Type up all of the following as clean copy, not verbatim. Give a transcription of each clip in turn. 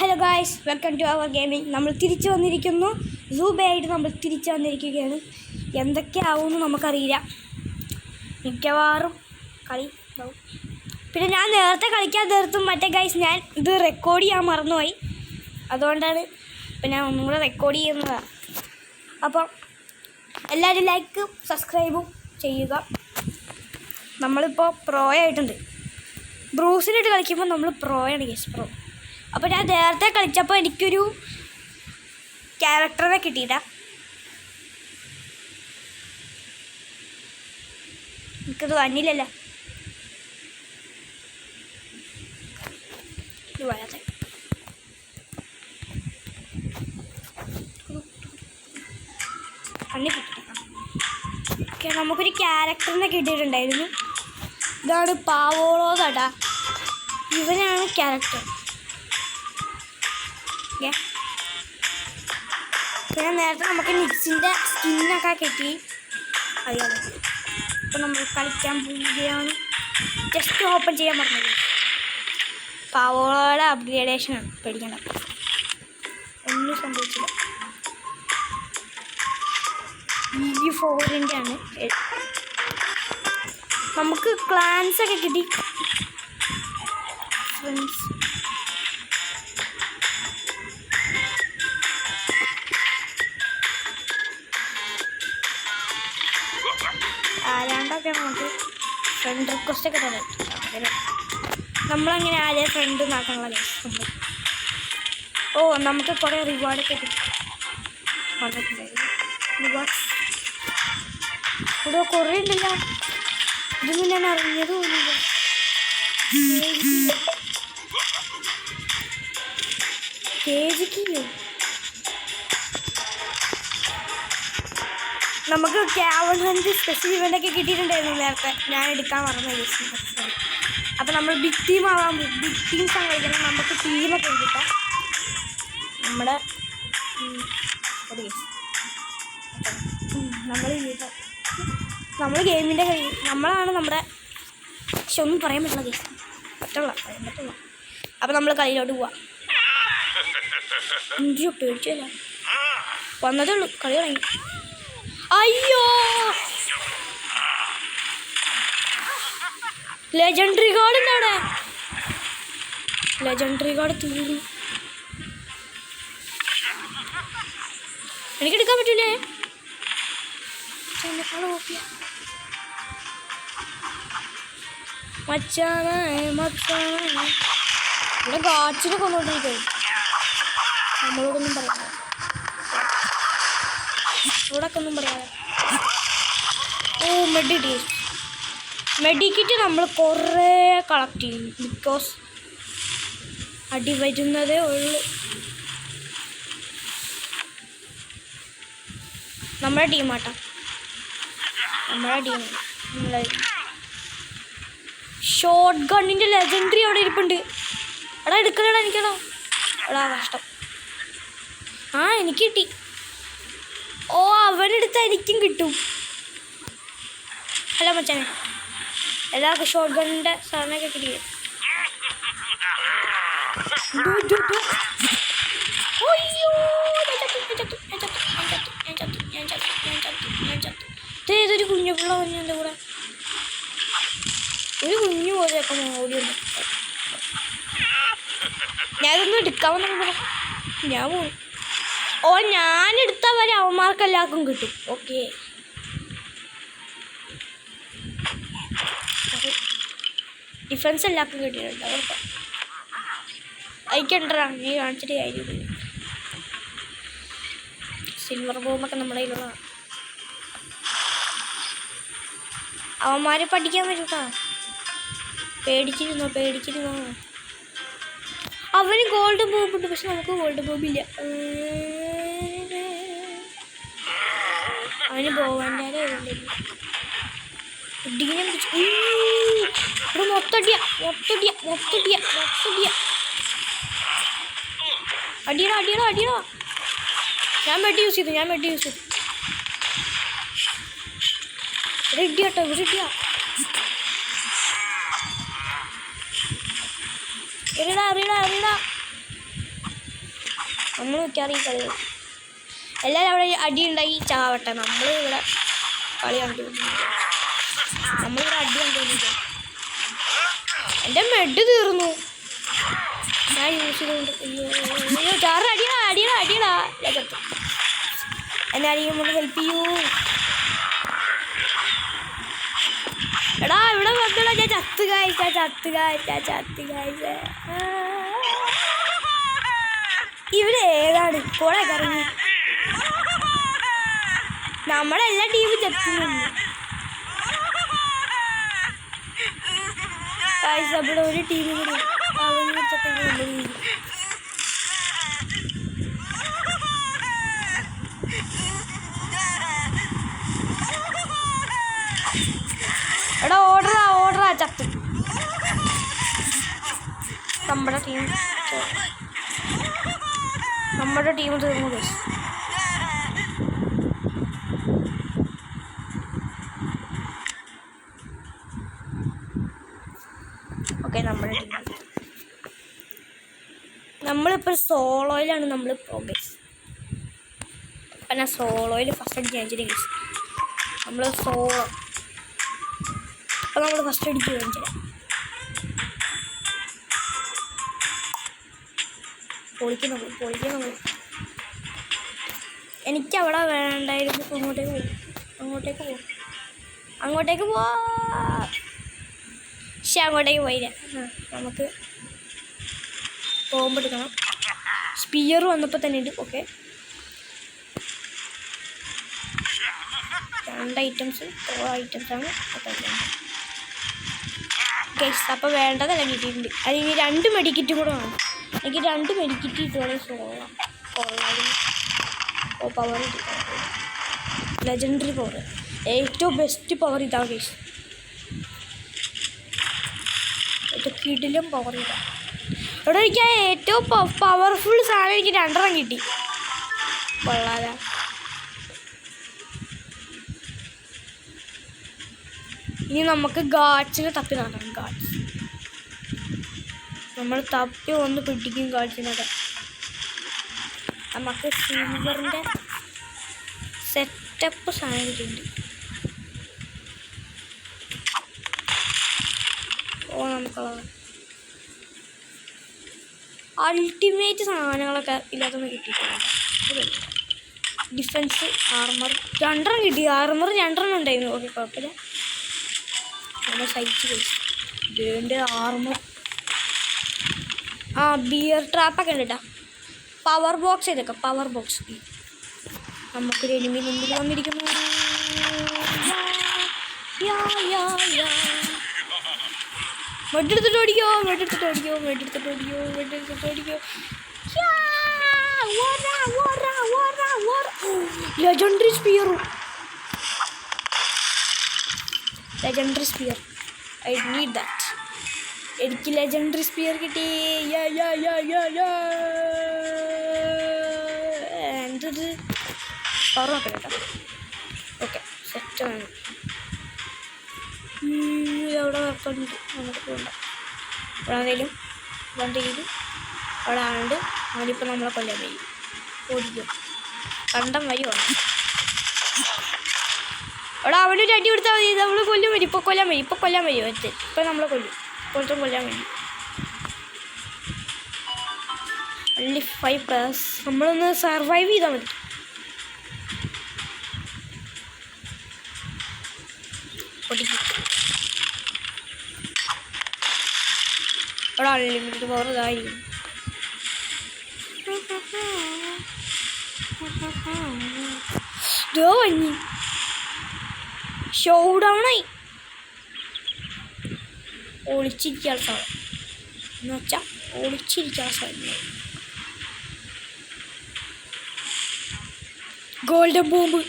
Hello guys, welcome to our gaming. നമ്മൾ തിരിച്ചു വന്നിരിക്കുന്നു. സൂബയായിട്ട് നമ്മൾ തിരിച്ചു വന്നിരിക്കുകയാണ്. എന്തൊക്കെയാവുമെന്ന് നമുക്കറിയില്ല. മിക്കവാറും കളി ഉണ്ടാവും. പിന്നെ ഞാൻ നേരത്തെ കളിക്കാൻ തീർത്തും മറ്റേ ഗായ്സ് ഞാൻ ഇത് റെക്കോർഡ് ചെയ്യാൻ മറന്നുപോയി. അതുകൊണ്ടാണ് ഇപ്പം ഞാൻ ഒന്നും കൂടെ റെക്കോർഡ് ചെയ്യുന്നതാണ്. അപ്പം എല്ലാവരും ലൈക്കും സബ്സ്ക്രൈബും ചെയ്യുക. നമ്മളിപ്പോൾ പ്രോ ആയിട്ടുണ്ട്. ബ്രൂസിലിട്ട് കളിക്കുമ്പോൾ നമ്മൾ പ്രോയാണ് ഗൈസ്, പ്രോ. അപ്പോൾ ഞാൻ നേരത്തെ കളിച്ചപ്പോൾ എനിക്കൊരു ക്യാരക്ടറിനെ കിട്ടിയില്ല. എനിക്കത് വന്നില്ലല്ലോ. ഇത് വരാതെ വന്നി കിട്ടിയില്ല. ഓക്കെ, നമുക്കൊരു ക്യാരക്ടറിനെ കിട്ടിയിട്ടുണ്ടായിരുന്നു. ഇതാണ് പാവോളോ കട. ഇവനാണ് ക്യാരക്ടർ. പിന്നെ നേരത്തെ നമുക്ക് നിക്സിൻ്റെ സ്കിന്നൊക്കെ കിട്ടി. അറിയാതെ ഇപ്പം നമ്മൾ കളിക്കാൻ പോവുകയാണ്. ജസ്റ്റ് ഓപ്പൺ ചെയ്യാൻ പറഞ്ഞത് പാവോളയുടെ അപ്ഗ്രേഡേഷനാണ്. പേടിക്കണ്ട, ഒന്നും സംഭവിച്ചില്ല. E4-ൻ്റെ ആണ്. നമുക്ക് ക്ലാൻസൊക്കെ കിട്ടി. ഫ്രണ്ട്സ് ആരാണ്ടൊക്കെ നമുക്ക് ഫ്രണ്ട് റിക്വസ്റ്റൊക്കെ തരാം. നമ്മളങ്ങനെ ആരെയും ഫ്രണ്ട് നാക്കാനുള്ള കേസ്. ഓ, നമുക്ക് കുറേ റിവാർഡൊക്കെ കിട്ടും. റിവാർഡ് ഇവിടെ കുറേ ഉണ്ടല്ലോ. ഇതൊന്നും ഞാൻ അറിഞ്ഞത് പോലില്ല. കേജിക്കില്ലേ നമുക്ക് ക്യാവൺഹണ്ട് സ്പെഷ്യൽ ഇവൻ്റൊക്കെ കിട്ടിയിട്ടുണ്ടായിരുന്നു നേരത്തെ. ഞാൻ എടുക്കാൻ മറന്നു യൂസ്. അപ്പോൾ നമ്മൾ ബിഗ് ടീം ആവാൻ ബിഗ് ടീംസാണ് കളിക്കണം. നമുക്ക് ടീമൊക്കെ കിട്ടാം. നമ്മൾ ഗെയിമിൻ്റെ നമ്മളാണ് നമ്മുടെ. പക്ഷെ ഒന്നും പറയാൻ പറ്റില്ല കേസ്, പറയാൻ പറ്റുള്ള. അപ്പോൾ നമ്മൾ കളിയിലോട്ട് പോവാം. എന്തിയോ പേടിച്ചല്ല, വന്നതേ ഉള്ളൂ, കളി തുടങ്ങി. അയ്യോ, ലെജൻഡറി കാർഡ് ഉണ്ട് അവിടെ. ലെജൻഡറി കാർഡ് തീർന്നു. എനിക്കെടുക്കാൻ പറ്റൂലേ? മച്ചാണ് ഇവിടെ ഗാച്ചിനെ കൊണ്ടുകൊണ്ടിരിക്കും. നമ്മളോടൊന്നും പറയാം, ഇവിടൊക്കെ ഒന്നും പറയാതെ. ഓ, മെഡിക്കിറ്റ് നമ്മൾ കുറേ കളക്ട് ചെയ്യും. ബിക്കോസ് അടി വരുന്നതേ ഉള്ളു. നമ്മുടെ ടീമാട്ടോ, നമ്മുടെ ടീം. ഷോർട്ട് ഗണ്ണിൻ്റെ ലെജൻഡറി അവിടെ ഇരിപ്പുണ്ട്. എടാ എടുക്കണേടാ, എനിക്കടോ. എടാ കഷ്ടം. ആ, എനിക്ക് കിട്ടി. ഓ, അവനെടുത്താൽ എനിക്കും കിട്ടും. ഹലോ മച്ചാനെ, എല്ലാവർക്കും ഷോർട്ട് ഗണ്ണിൻ്റെ സാധനമൊക്കെ കിട്ടിയേ. ഇതൊരു കുഞ്ഞു പിള്ള എൻ്റെ കൂടെ. ഒരു കുഞ്ഞു പോലെയൊക്കെ ഓടിയുണ്ട്. ഞാനൊന്നും എടുക്കാമെന്നൊക്കെ പറയാം. ഞാൻ പോകും. ഓ, ഞാനെടുത്താൽ വരെ അവന്മാർക്ക് എല്ലാവർക്കും കിട്ടും. ഓക്കെ, ഡിഫൻസ് എല്ലാവർക്കും കിട്ടിയിട്ടുണ്ട്. അവർക്ക് അയക്കണ്ടാ, നീ കാണിച്ചിട്ട് കാര്യമില്ല. സിൽവർ ബോംബൊക്കെ നമ്മുടെ കയ്യിലുള്ളതാണ്. അവന്മാരെ പഠിക്കാൻ പറ്റൂട്ടാ. പേടിച്ചിരുന്നോ. അവന് ഗോൾഡ് ബോംബുണ്ട്, പക്ഷെ നമുക്ക് ഗോൾഡ് ബോംബില്ല. അവന് പോവാൻ്റെ ഇവിടെ മൊത്തടിയ. അടിയടാ. ഞാൻ വെട്ടി യൂസ് ചെയ്തു. ഇവിടെ ഇടിയാട്ടോ, ഇടിയാ. എറിയടാ. നമ്മൾ മിക്കവാറും ഈ കളി എല്ലാവരും അവിടെ അടിയുണ്ടായി ചാവട്ടെ. നമ്മളിവിടെ കളി കണ്ടുകൊണ്ടിരിക്കുക. നമ്മളിവിടെ അടി കണ്ടുകൊണ്ടിരിക്കുക. എൻ്റെ മെഡ് തീർന്നു. ഞാൻ യൂസ് ചെയ്തുകൊണ്ട് അയ്യോ ചാറ് അടിയടാ അടിയടാ അടിയടാ ചത്തു. എന്നെ ആരെങ്കിലും ഒന്ന് ഹെൽപ്പ് ചെയ്യൂ. എടാ ഇവിടെ വന്നടാ. ഞാൻ ചത്ത് കായ്ച്ച ഇവിടെ ഏതാണ് കൂടെ കറങ്ങി. നമ്മളെല്ലാ ടീമും ചത്തുന്നുണ്ട്. ഇവിടെ ഒരു ടീമും കൂടി എടാ ഓർഡറാ ചത്തു. നമ്മുടെ ടീം തീർന്നു. ഓക്കെ നമ്മളിപ്പോൾ സോളോയിലാണ് നമ്മൾ പ്രോഗ്രസ്. അപ്പം ഞാൻ സോളോയിൽ ഫസ്റ്റ് അടിച്ച് കാണിച്ചിട്ട് ഗൈസ്. നമ്മൾ സോളോ അപ്പം നമ്മൾ ഫസ്റ്റ് അടിച്ച് കാണിച്ചില്ല. പൊളിക്കുന്നു. എനിക്കവിടെ വേണ്ടായിരുന്നു. അങ്ങോട്ടേക്ക് പോ. പക്ഷെ അങ്ങോട്ടേക്ക് പോയില്ല. നമുക്ക് ബോംബ് എടുക്കണം. സ്പിയർ വന്നപ്പോൾ തന്നെ ഉണ്ട്. ഓക്കെ 2 ഐറ്റംസാണ് ഗൈസ്. അപ്പോൾ വേണ്ടതല്ല കിട്ടിയിട്ടുണ്ട്. അതിന് 2 മെഡിക്കിറ്റ് കൂടെ വേണം. എനിക്ക് 2 മെഡിക്കിറ്റ് ഇട്ടുപോലെ കൊള്ളായിരുന്നു. പവർ ലെജൻഡറി പവർ ഏറ്റവും ബെസ്റ്റ് പവർ ഇതാണ് ഗൈസ്. ഏറ്റവും കിടിലും പവർ ഇതാണ്. ഇവിടെ എനിക്ക് ഏറ്റവും പവർഫുൾ സാധനം എനിക്ക് 2 കിട്ടി. കൊള്ളാതെ. ഇനി നമുക്ക് ഗാഡ്സിനെ തപ്പി നടക്കണം. ഗാഡ്സ് നമ്മൾ തപ്പി ഒന്ന് പിടിക്കും. ഗാഡ്സിനൊക്കെ നമുക്ക് സിൽവറിൻ്റെ സെറ്റപ്പ് സാധനം കിട്ടിയിട്ടുണ്ട്. നമുക്കുള്ളത് അൾട്ടിമേറ്റ് സാധനങ്ങളൊക്കെ ഇല്ലാത്തൊന്ന് കിട്ടിയിട്ടുണ്ട്. ഡിഫൻസ് ആർമർ 2 കിട്ടി. ആർമർ 2 ഉണ്ടായിരുന്നു. ഓക്കെ കുഴപ്പമില്ല. നമ്മൾ സഹിച്ച് കഴിച്ചു. ഇതിൻ്റെ ആർമർ ബിയർ ട്രാപ്പൊക്കെ ഉണ്ട് കേട്ടോ. പവർ ബോക്സ് ഇതൊക്കെ പവർ ബോക്സ്. നമുക്കൊരു എനിമി മുമ്പിൽ വന്നിരിക്കുന്നു. വെട്ടെടുത്തിട്ട് ഓടിക്കോ. Legendary spear I need that. എനിക്ക് ലെജൻഡറി സ്പിയർ കിട്ടി. എന്തത് പവർ നോക്കാം കേട്ടോ. ഓക്കെ സെറ്റാണ്. അവിടെ വർക്കുണ്ട്. നമുക്ക് പോകണ്ട. അവിടെ ആണെങ്കിലും അവിടെ ആണ്ട് അവനിപ്പോൾ നമ്മളെ കൊല്ലാൻ വരും. ഓടിക്കും. കണ്ടം വരുവാണ്. അവിടെ അവനൊരു അടി കൊടുത്താൽ മതി. നമ്മൾ കൊല്ലും വരും. ഇപ്പോൾ കൊല്ലാൻ വരും. ഇപ്പം നമ്മളെ കൊല്ലും. ഇപ്പോഴത്തെ കൊല്ലാൻ വരും. only 5 press. നമ്മളൊന്ന് സർവൈവ് ചെയ്താൽ മതി. അവിടെ അൺലിമിറ്റഡ് പവർ ഇതായിരിക്കും. ഷോ ഡൗണായി. ഒളിച്ചിരിക്കാൻ സാധനം എന്ന് വെച്ചാൽ ഒളിച്ചിരിക്കാൻ സാധനം. Golden bomb.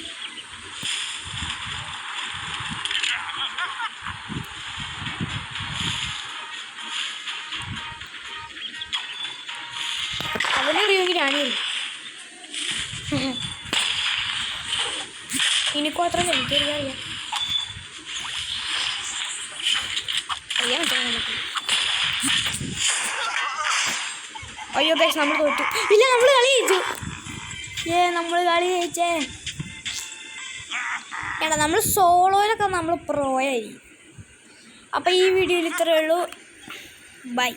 അവനറിയുമെങ്കിൽ ഞാനറിയും. എനിക്കും അത്ര എനിക്കറിയാം. അറിയാൻ പറ്റും നമുക്ക്. അയ്യോ ഗൈസ് നമ്മൾ തോറ്റു. ഇല്ല നമ്മൾ കളി ജയിച്ചു. നമ്മൾ കളി ജയിച്ചേ. എടാ നമ്മൾ സോളോയിലൊക്കെ നമ്മൾ പ്രോയായി. അപ്പോൾ ഈ വീഡിയോയിൽ ഇത്രയേ ഉള്ളൂ. ബൈ.